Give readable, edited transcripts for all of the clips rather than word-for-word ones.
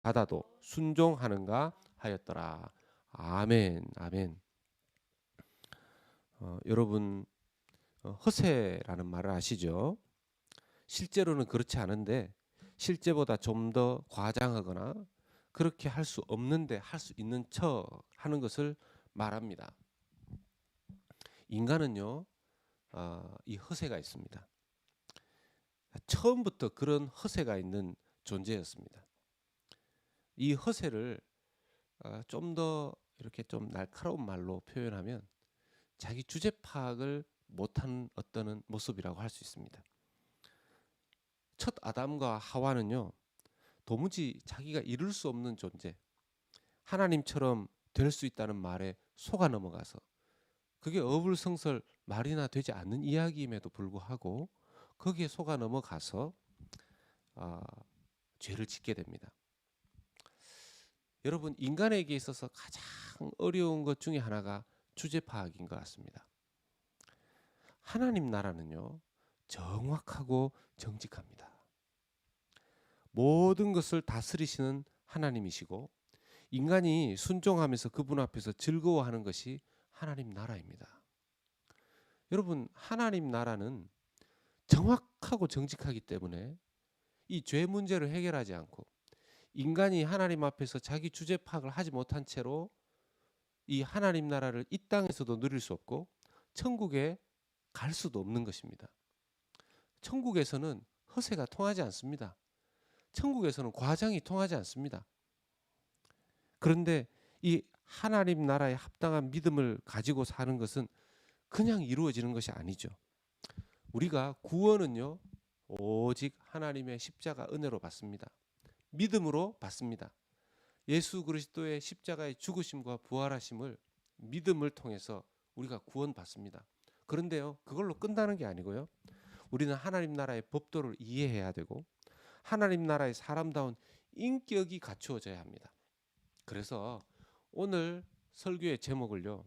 받아도 순종하는가 하였더라. 아멘, 아멘. 여러분, 허세라는 말을 아시죠? 실제로는 그렇지 않은데 실제보다 좀 더 과장하거나 그렇게 할 수 없는데 할 수 있는 척 하는 것을 말합니다. 인간은요, 이 허세가 있습니다. 처음부터 그런 허세가 있는 존재였습니다. 이 허세를 좀 더 이렇게 좀 날카로운 말로 표현하면 자기 주제 파악을 못한 어떤 모습이라고 할 수 있습니다. 첫 아담과 하와는요, 도무지 자기가 이룰 수 없는 존재, 하나님처럼 될 수 있다는 말에 속아 넘어가서 그게 어불성설 말이나 되지 않는 이야기임에도 불구하고 거기에 속아 넘어가서 아, 죄를 짓게 됩니다. 여러분, 인간에게 있어서 가장 어려운 것 중에 하나가 주제 파악인 것 같습니다. 하나님 나라는요, 정확하고 정직합니다. 모든 것을 다스리시는 하나님이시고 인간이 순종하면서 그분 앞에서 즐거워하는 것이 하나님 나라입니다. 여러분, 하나님 나라는 정확하고 정직하기 때문에 이 죄 문제를 해결하지 않고 인간이 하나님 앞에서 자기 주제 파악을 하지 못한 채로 이 하나님 나라를 이 땅에서도 누릴 수 없고 천국에 갈 수도 없는 것입니다. 천국에서는 허세가 통하지 않습니다. 천국에서는 과장이 통하지 않습니다. 그런데 이 하나님 나라에 합당한 믿음을 가지고 사는 것은 그냥 이루어지는 것이 아니죠. 우리가 구원은요, 오직 하나님의 십자가 은혜로 받습니다. 믿음으로 받습니다. 예수 그리스도의 십자가의 죽으심과 부활하심을 믿음을 통해서 우리가 구원받습니다. 그런데요, 그걸로 끝나는 게 아니고요. 우리는 하나님 나라의 법도를 이해해야 되고 하나님 나라의 사람다운 인격이 갖추어져야 합니다. 그래서 오늘 설교의 제목을요,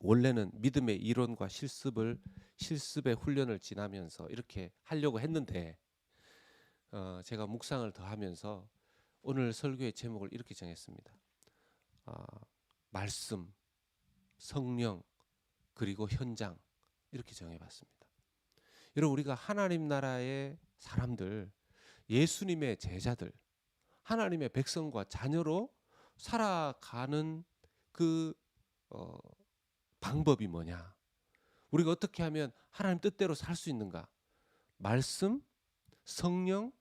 원래는 믿음의 이론과 실습의 훈련을 지나면서 이렇게 하려고 했는데 제가 묵상을 더 하면서 오늘 설교의 제목을 이렇게 정했습니다. 어, 말씀, 성령, 그리고 현장, 이렇게 정해봤습니다. 여러분, 우리가 하나님 나라의 사람들, 예수님의 제자들, 하나님의 백성과 자녀로 살아가는 그 어, 방법이 뭐냐? 우리가 어떻게 하면 하나님 뜻대로 살 수 있는가? 말씀, 성령,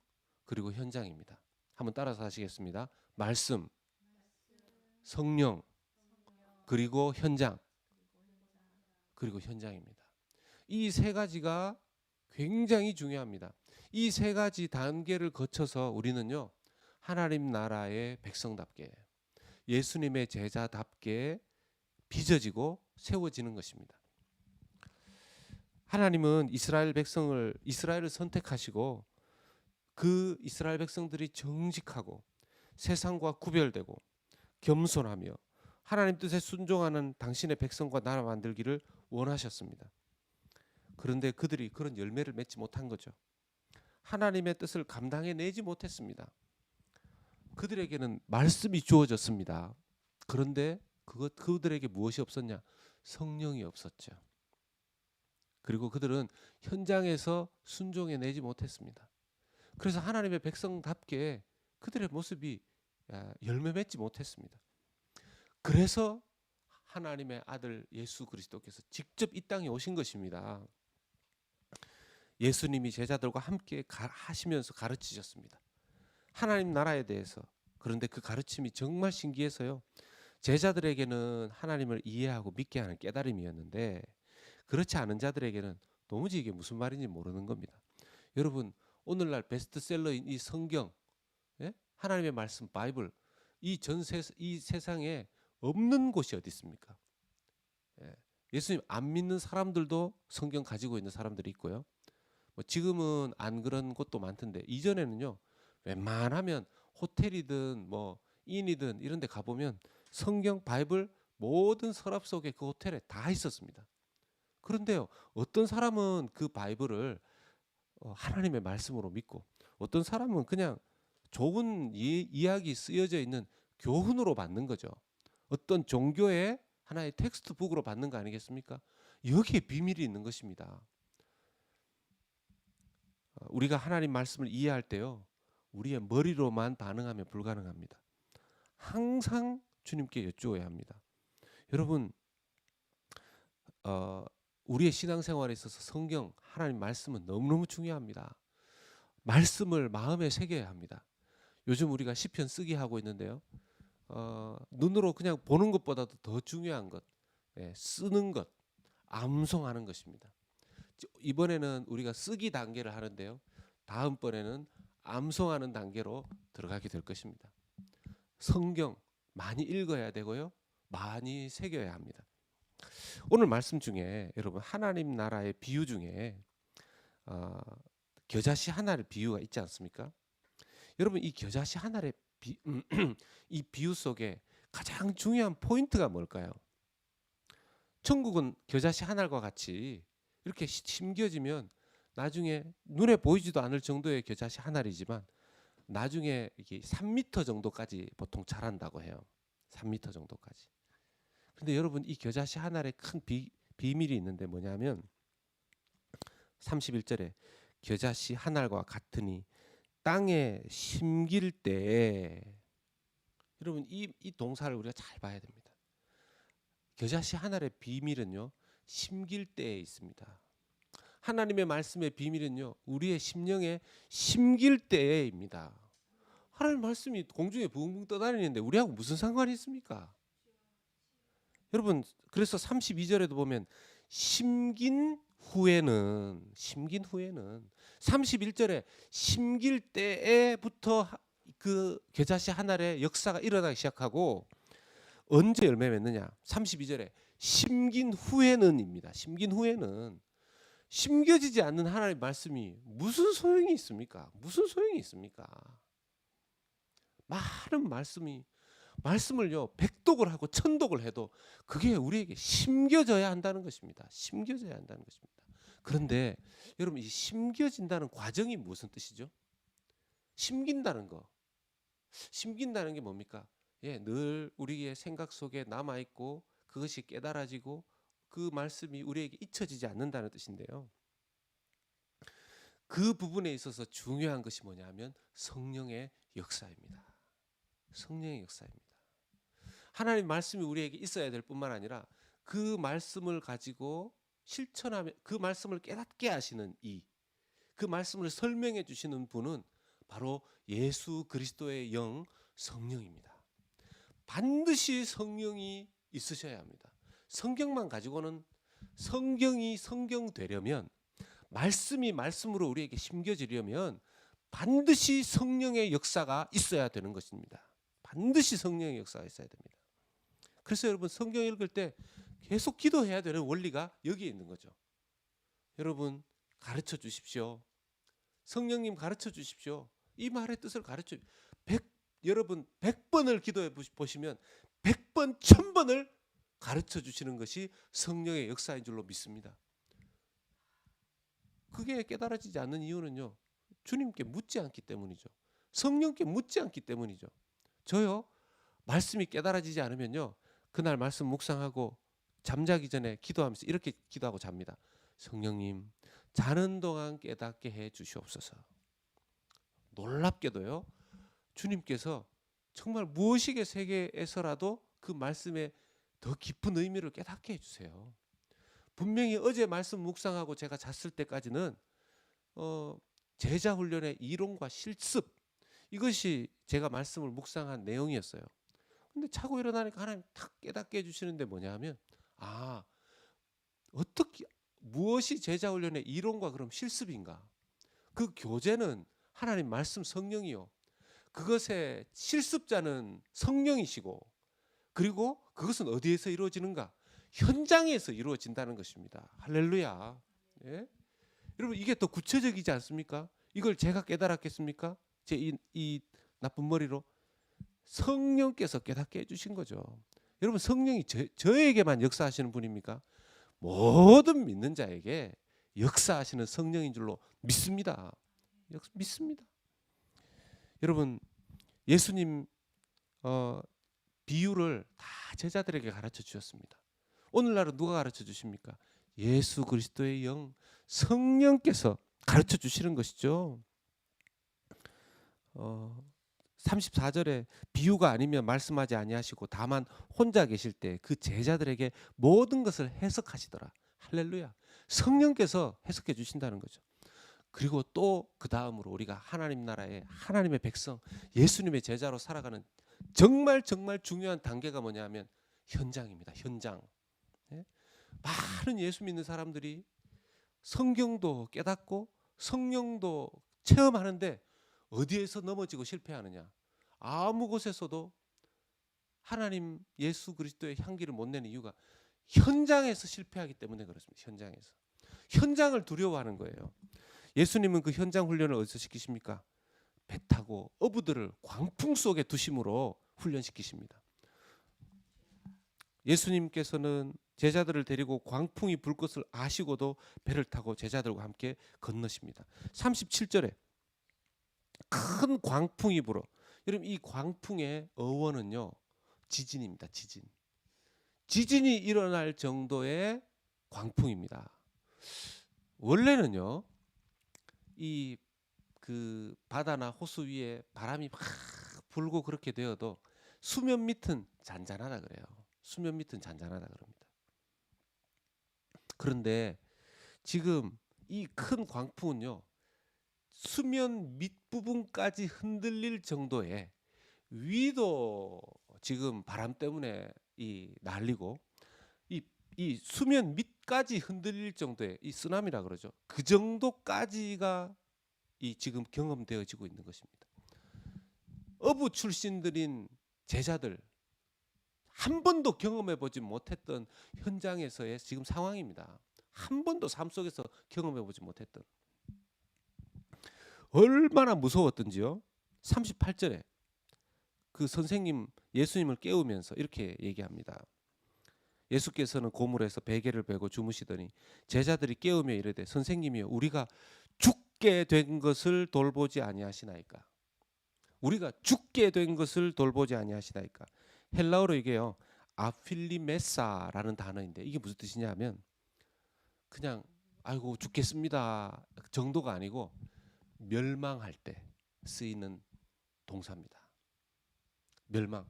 그리고 현장입니다. 한번 따라서 하시겠습니다. 말씀, 성령, 그리고 현장, 그리고 현장입니다. 이 세 가지가 굉장히 중요합니다. 이 세 가지 단계를 거쳐서 우리는요, 하나님 나라의 백성답게, 예수님의 제자답게 빚어지고 세워지는 것입니다. 하나님은 이스라엘을 선택하시고 그 이스라엘 백성들이 정직하고 세상과 구별되고 겸손하며 하나님 뜻에 순종하는 당신의 백성과 나라 만들기를 원하셨습니다. 그런데 그들이 그런 열매를 맺지 못한 거죠. 하나님의 뜻을 감당해내지 못했습니다. 그들에게는 말씀이 주어졌습니다. 그런데 그들에게 무엇이 없었냐? 성령이 없었죠. 그리고 그들은 현장에서 순종해내지 못했습니다. 그래서 하나님의 백성답게 그들의 모습이 열매 맺지 못했습니다. 그래서 하나님의 아들 예수 그리스도께서 직접 이 땅에 오신 것입니다. 예수님이 제자들과 함께 하시면서 가르치셨습니다. 하나님 나라에 대해서. 그런데 그 가르침이 정말 신기해서요, 제자들에게는 하나님을 이해하고 믿게 하는 깨달음이었는데 그렇지 않은 자들에게는 도무지 이게 무슨 말인지 모르는 겁니다. 여러분, 오늘날 베스트셀러인 이 성경, 예? 하나님의 말씀 바이블, 이 세상에 없는 곳이 어디 있습니까? 예. 예수님 안 믿는 사람들도 성경 가지고 있는 사람들이 있고요. 뭐 지금은 안 그런 곳도 많던데 이전에는요, 웬만하면 호텔이든 뭐 인이든 이런 데 가보면 성경 바이블 모든 서랍 속에 그 호텔에 다 있었습니다. 그런데요, 어떤 사람은 그 바이블을 하나님의 말씀으로 믿고 어떤 사람은 그냥 좋은 이야기 쓰여져 있는 교훈으로 받는 거죠. 어떤 종교의 하나의 텍스트북으로 받는 거 아니겠습니까? 여기에 비밀이 있는 것입니다. 우리가 하나님 말씀을 이해할 때요, 우리의 머리로만 반응하면 불가능합니다. 항상 주님께 여쭈어야 합니다. 여러분, 우리의 신앙생활에 있어서 성경, 하나님 말씀은 너무너무 중요합니다. 말씀을 마음에 새겨야 합니다. 요즘 우리가 시편 쓰기 하고 있는데요, 눈으로 그냥 보는 것보다도 더 중요한 것, 쓰는 것, 암송하는 것입니다. 이번에는 우리가 쓰기 단계를 하는데요, 다음번에는 암송하는 단계로 들어가게 될 것입니다. 성경 많이 읽어야 되고요, 많이 새겨야 합니다. 오늘 말씀 중에 여러분, 하나님 나라의 비유 중에 겨자씨 하나의 비유가 있지 않습니까? 여러분, 이 겨자씨 하나의 이 비유 속에 가장 중요한 포인트가 뭘까요? 천국은 겨자씨 하나과 같이 이렇게 심겨지면 나중에 눈에 보이지도 않을 정도의 겨자씨 하나이지만 나중에 이게 3m 정도까지 보통 자란다고 해요. 3m 정도까지. 근데 여러분, 이 겨자씨 하나의 큰 비밀이 있는데 뭐냐면 31절에 겨자씨 하나과 같으니 땅에 심길 때에, 여러분 이 동사를 우리가 잘 봐야 됩니다. 겨자씨 하나의 비밀은요, 심길 때에 있습니다. 하나님의 말씀의 비밀은요, 우리의 심령에 심길 때에입니다. 하나님 말씀이 공중에 붕붕 떠다니는데 우리하고 무슨 상관이 있습니까? 여러분, 그래서 32절에도 보면 심긴 후에는 31절에 심길 때에부터 그 겨자씨 하나의 역사가 일어나기 시작하고, 언제 열매 맺느냐? 32절에 심긴 후에는입니다. 심긴 후에는 심겨지지 않는 하나님의 말씀이 무슨 소용이 있습니까? 무슨 소용이 있습니까? 많은 말씀을요, 백독을 하고 천독을 해도 그게 우리에게 심겨져야 한다는 것입니다. 심겨져야 한다는 것입니다. 그런데 여러분, 이 심겨진다는 과정이 무슨 뜻이죠? 심긴다는 거. 심긴다는 게 뭡니까? 늘 우리의 생각 속에 남아 있고 그것이 깨달아지고 그 말씀이 우리에게 잊혀지지 않는다는 뜻인데요. 그 부분에 있어서 중요한 것이 뭐냐면 성령의 역사입니다. 성령의 역사입니다. 하나님 말씀이 우리에게 있어야 될 뿐만 아니라 그 말씀을 가지고 실천하며 그 말씀을 깨닫게 하시는 그 말씀을 설명해 주시는 분은 바로 예수 그리스도의 영 성령입니다. 반드시 성령이 있으셔야 합니다. 성경만 가지고는, 성경이 성경 되려면, 말씀이 말씀으로 우리에게 심겨지려면 반드시 성령의 역사가 있어야 되는 것입니다. 반드시 성령의 역사가 있어야 됩니다. 그래서 여러분, 성경 읽을 때 계속 기도해야 되는 원리가 여기에 있는 거죠. 여러분, 가르쳐 주십시오. 성령님 가르쳐 주십시오. 이 말의 뜻을 가르쳐. 여러분 100번을 기도해 보시면 100번, 1000번을 가르쳐 주시는 것이 성령의 역사인 줄로 믿습니다. 그게 깨달아지지 않는 이유는요, 주님께 묻지 않기 때문이죠. 성령께 묻지 않기 때문이죠. 저요, 말씀이 깨달아지지 않으면요, 그날 말씀 묵상하고 잠자기 전에 기도하면서 이렇게 기도하고 잡니다. 성령님, 자는 동안 깨닫게 해 주시옵소서. 놀랍게도요, 주님께서 정말 무의식의 세계에서라도 그 말씀의 더 깊은 의미를 깨닫게 해주세요. 분명히 어제 말씀 묵상하고 제가 잤을 때까지는 제자 훈련의 이론과 실습, 이것이 제가 말씀을 묵상한 내용이었어요. 근데 자고 일어나니까 하나님 탁 깨닫게 해주시는데 뭐냐 하면, 어떻게, 무엇이 제자 훈련의 이론과 그럼 실습인가? 그 교재는 하나님 말씀 성령이요, 그것의 실습자는 성령이시고, 그리고 그것은 어디에서 이루어지는가? 현장에서 이루어진다는 것입니다. 할렐루야. 예? 여러분, 이게 더 구체적이지 않습니까? 이걸 제가 깨달았겠습니까? 제 이 나쁜 머리로? 성령께서 깨닫게 해주신 거죠. 여러분, 성령이 저에게만 역사하시는 분입니까? 모든 믿는 자에게 역사하시는 성령인 줄로 믿습니다. 믿습니다. 여러분 예수님 비유를 다 제자들에게 가르쳐 주셨습니다. 오늘날은 누가 가르쳐 주십니까? 예수 그리스도의 영 성령께서 가르쳐 주시는 것이죠. 34절에 비유가 아니면 말씀하지 아니하시고 다만 혼자 계실 때 그 제자들에게 모든 것을 해석하시더라. 할렐루야. 성령께서 해석해 주신다는 거죠. 그리고 또 그 다음으로 우리가 하나님 나라의 하나님의 백성 예수님의 제자로 살아가는 정말 중요한 단계가 뭐냐면 현장입니다. 현장. 예? 많은 예수 믿는 사람들이 성경도 깨닫고 성령도 체험하는데 어디에서 넘어지고 실패하느냐? 아무 곳에서도 하나님 예수 그리스도의 향기를 못 내는 이유가 현장에서 실패하기 때문에 그렇습니다. 현장에서. 현장을 두려워하는 거예요. 예수님은 그 현장 훈련을 어디서 시키십니까? 배 타고 어부들을 광풍 속에 두심으로 훈련시키십니다. 예수님께서는 제자들을 데리고 광풍이 불 것을 아시고도 배를 타고 제자들과 함께 건너십니다. 37절에 큰 광풍이 불어. 여러분 이 광풍의 어원은요. 지진입니다. 지진. 지진이 일어날 정도의 광풍입니다. 원래는요. 이 그 바다나 호수 위에 바람이 막 불고 그렇게 되어도 수면 밑은 잔잔하다 그래요. 수면 밑은 잔잔하다 그럽니다. 그런데 지금 이 큰 광풍은요. 수면 밑부분까지 흔들릴 정도의 위도 지금 바람 때문에 이 날리고 이 수면 밑까지 흔들릴 정도의 이 쓰나미라 그러죠. 그 정도까지가 이 지금 경험되어지고 있는 것입니다. 어부 출신들인 제자들 한 번도 경험해 보지 못했던 현장에서의 지금 상황입니다. 한 번도 삶 속에서 경험해 보지 못했던 얼마나 무서웠던지요. 38절에 그 선생님 예수님을 깨우면서 이렇게 얘기합니다. 예수께서는 고물에서 베개를 베고 주무시더니 제자들이 깨우며 이르되 선생님이여 우리가 죽게 된 것을 돌보지 아니하시나이까. 우리가 죽게 된 것을 돌보지 아니하시나이까. 헬라어로 이게요. 아필리메사라는 단어인데 이게 무슨 뜻이냐면 그냥 아이고 죽겠습니다 정도가 아니고 멸망할 때 쓰이는 동사입니다. 멸망.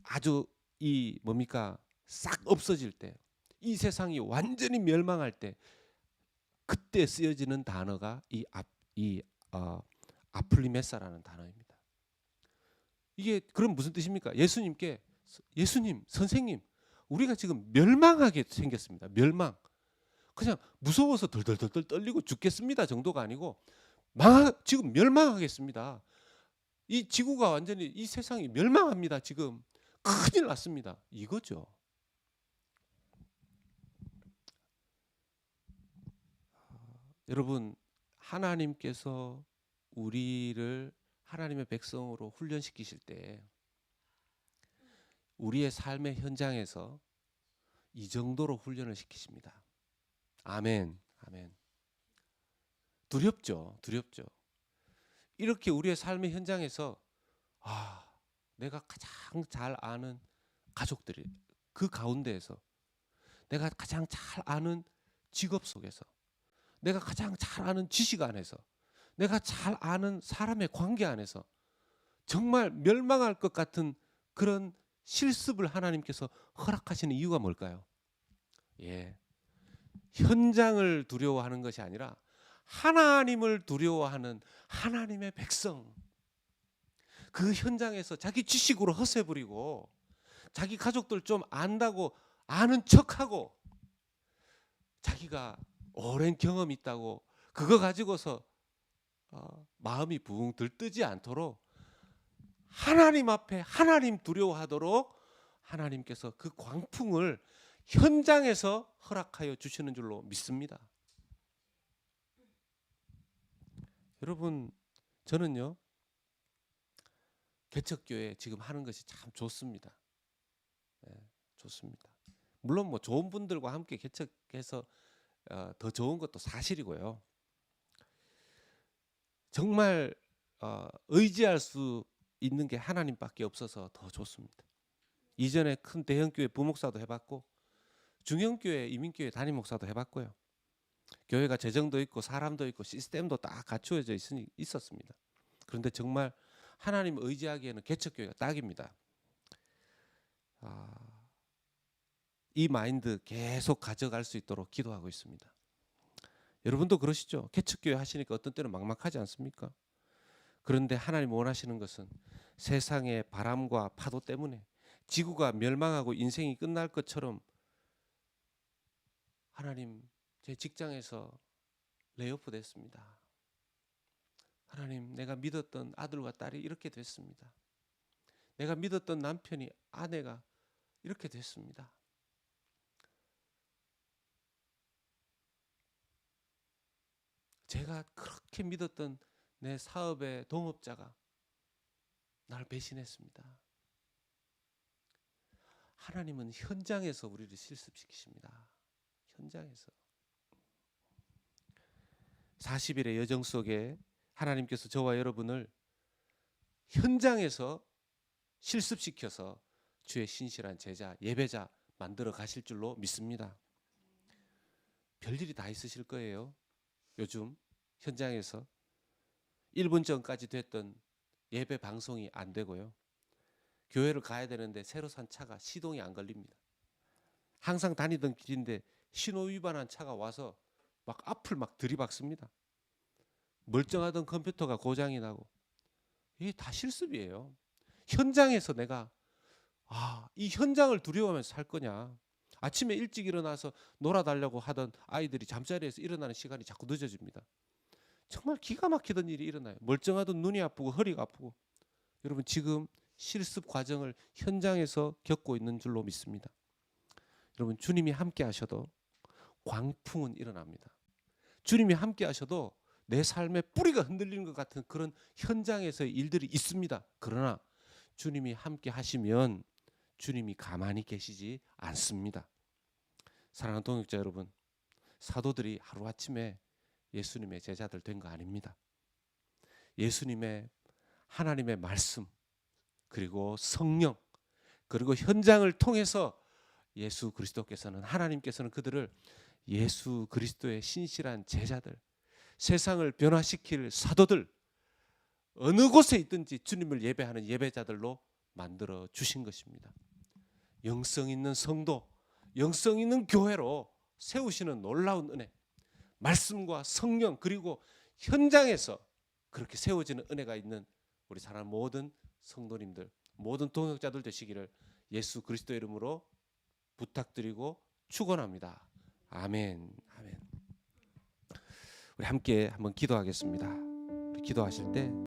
아주 이 뭡니까? 싹 없어질 때, 이 세상이 완전히 멸망할 때 그때 쓰여지는 단어가 아플리메사라는 단어입니다. 이게 그럼 무슨 뜻입니까? 예수님께 예수님, 선생님, 우리가 지금 멸망하게 생겼습니다. 멸망. 그냥 무서워서 덜덜덜 떨리고 죽겠습니다 정도가 아니고 지금 멸망하겠습니다. 이 지구가 완전히 이 세상이 멸망합니다. 지금 큰일 났습니다. 이거죠. 여러분 하나님께서 우리를 하나님의 백성으로 훈련시키실 때 우리의 삶의 현장에서 이 정도로 훈련을 시키십니다. 아멘. 아멘. 두렵죠. 두렵죠. 이렇게 우리의 삶의 현장에서 내가 가장 잘 아는 가족들이 그 가운데에서 내가 가장 잘 아는 직업 속에서 내가 가장 잘 아는 지식 안에서 내가 잘 아는 사람의 관계 안에서 정말 멸망할 것 같은 그런 실습을 하나님께서 허락하시는 이유가 뭘까요? 예. 현장을 두려워하는 것이 아니라 하나님을 두려워하는 하나님의 백성. 그 현장에서 자기 지식으로 허세 부리고 자기 가족들 좀 안다고 아는 척하고 자기가 오랜 경험이 있다고 그거 가지고서 마음이 붕 들뜨지 않도록 하나님 앞에 하나님 두려워하도록 하나님께서 그 광풍을 현장에서 허락하여 주시는 줄로 믿습니다. 여러분 저는요 개척교회 지금 하는 것이 참 좋습니다. 네, 좋습니다. 물론 뭐 좋은 분들과 함께 개척해서 더 좋은 것도 사실이고요. 정말 의지할 수 있는 게 하나님밖에 없어서 더 좋습니다. 이전에 큰 대형교회 부목사도 해봤고 중형교회 이민교회 담임 목사도 해봤고요. 교회가 재정도 있고 사람도 있고 시스템도 다 갖추어져 있었습니다. 그런데 정말 하나님 의지하기에는 개척교회가 딱입니다. 이 마인드 계속 가져갈 수 있도록 기도하고 있습니다. 여러분도 그러시죠? 개척교회 하시니까 어떤 때는 막막하지 않습니까? 그런데 하나님 원하시는 것은 세상의 바람과 파도 때문에 지구가 멸망하고 인생이 끝날 것처럼 하나님 제 직장에서 레이오프 됐습니다. 하나님 내가 믿었던 아들과 딸이 이렇게 됐습니다. 내가 믿었던 남편이 아내가 이렇게 됐습니다. 제가 그렇게 믿었던 내 사업의 동업자가 나를 배신했습니다. 하나님은 현장에서 우리를 실습시키십니다. 현장에서 40일의 여정 속에 하나님께서 저와 여러분을 현장에서 실습시켜서 주의 신실한 제자, 예배자 만들어 가실 줄로 믿습니다. 별일이 다 있으실 거예요. 요즘 현장에서 1분 전까지 됐던 예배 방송이 안 되고요. 교회를 가야 되는데 새로 산 차가 시동이 안 걸립니다. 항상 다니던 길인데 신호 위반한 차가 와서 막 앞을 막 들이박습니다. 멀쩡하던 컴퓨터가 고장이 나고 이게 다 실습이에요. 현장에서 내가 이 현장을 두려워하면서 살 거냐. 아침에 일찍 일어나서 놀아달라고 하던 아이들이 잠자리에서 일어나는 시간이 자꾸 늦어집니다. 정말 기가 막히던 일이 일어나요. 멀쩡하던 눈이 아프고 허리가 아프고. 여러분 지금 실습 과정을 현장에서 겪고 있는 줄로 믿습니다. 여러분 주님이 함께 하셔도 광풍은 일어납니다. 주님이 함께 하셔도 내 삶의 뿌리가 흔들리는 것 같은 그런 현장에서의 일들이 있습니다. 그러나 주님이 함께 하시면 주님이 가만히 계시지 않습니다. 사랑하는 동역자 여러분, 사도들이 하루아침에 예수님의 제자들 된 거 아닙니다. 예수님의 하나님의 말씀 그리고 성령 그리고 현장을 통해서 예수 그리스도께서는 하나님께서는 그들을 예수 그리스도의 신실한 제자들, 세상을 변화시킬 사도들, 어느 곳에 있든지 주님을 예배하는 예배자들로 만들어 주신 것입니다. 영성 있는 성도, 영성 있는 교회로 세우시는 놀라운 은혜, 말씀과 성령 그리고 현장에서 그렇게 세워지는 은혜가 있는 우리 사랑하는 모든 성도님들, 모든 동역자들 되시기를 예수 그리스도의 이름으로 부탁드리고 축원합니다. 아멘. 아멘. 우리 함께 한번 기도하겠습니다. 우리 기도하실 때